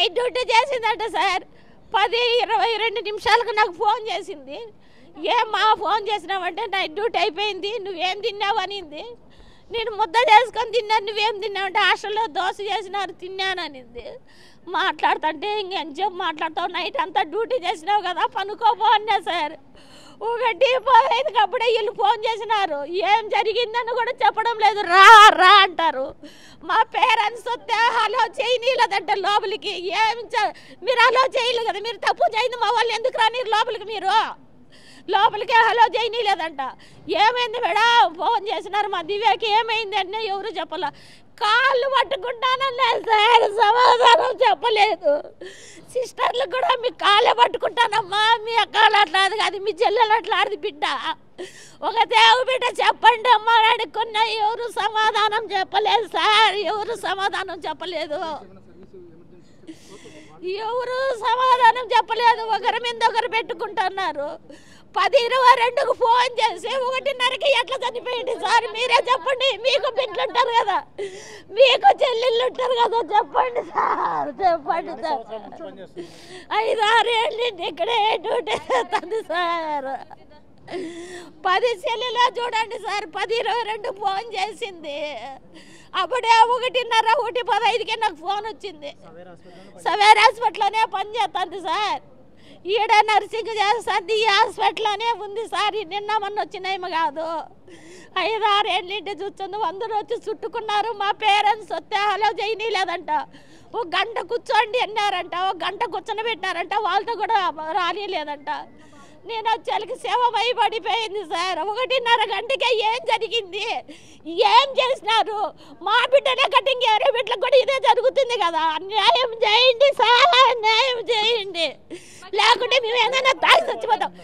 Night duty చేసిందంట sir. 10-22 నిమిషాలకు నాకు ఫోన్ చేసింది. ఏమ్మా ఫోన్ చేసినావంటే నైట్ డ్యూటీ అయిపోయింది, నువ్వేం తిన్నావు అనింది. నేను ముద్ద చేసుకొని తిన్నాను, నువ్వేం తిన్నావంటే హాస్టల్లో దోశ చేసినారు తిన్నాననింది. మాట్లాడుతుంటే ఇంకెంతసేపు మాట్లాడతావు, నైట్ అంతా డ్యూటీ చేసినావు కదా పనుకోపో అన్నా సార్. 1:15 అప్పుడే వీళ్ళు ఫోన్ చేసినారు. ఏం జరిగిందని కూడా చెప్పడం లేదు, రా రా అంటారు. మా పేరెంట్స్ వస్తే హలో చేయనీలేదంట లోపలికి. మీరు హలో చేయలేదు కదా, మీరు తప్పు చేయింది, మా వాళ్ళు ఎందుకు రానిరు లోపలికి, మీరు లోపలికే హలో చేయనీలేదంట. ఏమైంది మేడం ఫోన్ చేసినారు మా దివ్యకి, ఏమైంది అంటే ఎవరు చెప్పలే. కాళ్ళు పట్టుకుంటానన్నా సార్, సమాధానం చెప్పలేదు. సిస్టర్లు కూడా మీ కాళ్ళే పట్టుకుంటానమ్మా, మీ అక్కలు అట్లాది కాదు, మీ చెల్లెలు అట్లాది బిడ్డ, ఒక దేవు బిడ్డ చెప్పండి అమ్మా అని అడుక్కున్నా. ఎవరు సమాధానం చెప్పలేదు సార్, ఎవరు సమాధానం చెప్పలేదు, ఎవరు సమాధానం చెప్పలేదు. ఒకరి మీద ఒకరు పెట్టుకుంటున్నారు. 10:22కు ఫోన్ చేసి 1:30కి ఎట్లా చనిపోయింది సార్, మీరే చెప్పండి. మీకు బిడ్డలు ఉంటారు కదా, మీకు చెల్లెళ్ళు ఉంటారు కదా, చెప్పండి సార్, చెప్పండి సార్. 5-6 ఏళ్ళు ఇక్కడే డ్యూటీ చేస్తుంది సార్. 10 చెల్లెలా చూడండి సార్. 10:22 ఫోన్ చేసింది. అప్పుడే 1:30, 1:15కే నాకు ఫోన్ వచ్చింది. సవేర్ హాస్పిటల్లోనే పని చేస్తుంది సార్. ఈడ నర్సింగ్ చేస్తుంది, ఈ హాస్పిటల్లోనే ఉంది సార్. నిన్న మొన్న వచ్చినాయేమో కాదు, 5-6 ఏళ్ళింటి చూస్తుంది. 100 వచ్చి చుట్టుకున్నారు. మా పేరెంట్స్ వస్తే హలో చేయనీలేదంట. 1 గంట కూర్చోండి అన్నారంట, 1 గంట కూర్చొని పెట్టారంట, వాళ్ళతో కూడా రానిలేదంట. నేను వచ్చేకి సేవ భయపడిపోయింది సార్. 1:30 గంటకే ఏం జరిగింది, ఏం చేసినారు? మా బిడ్డనే కట్టింగ్ ఎవరి బిడ్డలకు కూడా ఇదే జరుగుతుంది కదా. న్యాయం చేయండి సార్, న్యాయం చేయండి, లేకుంటే మేము ఏదైనా తాగి చచ్చిపోతాం.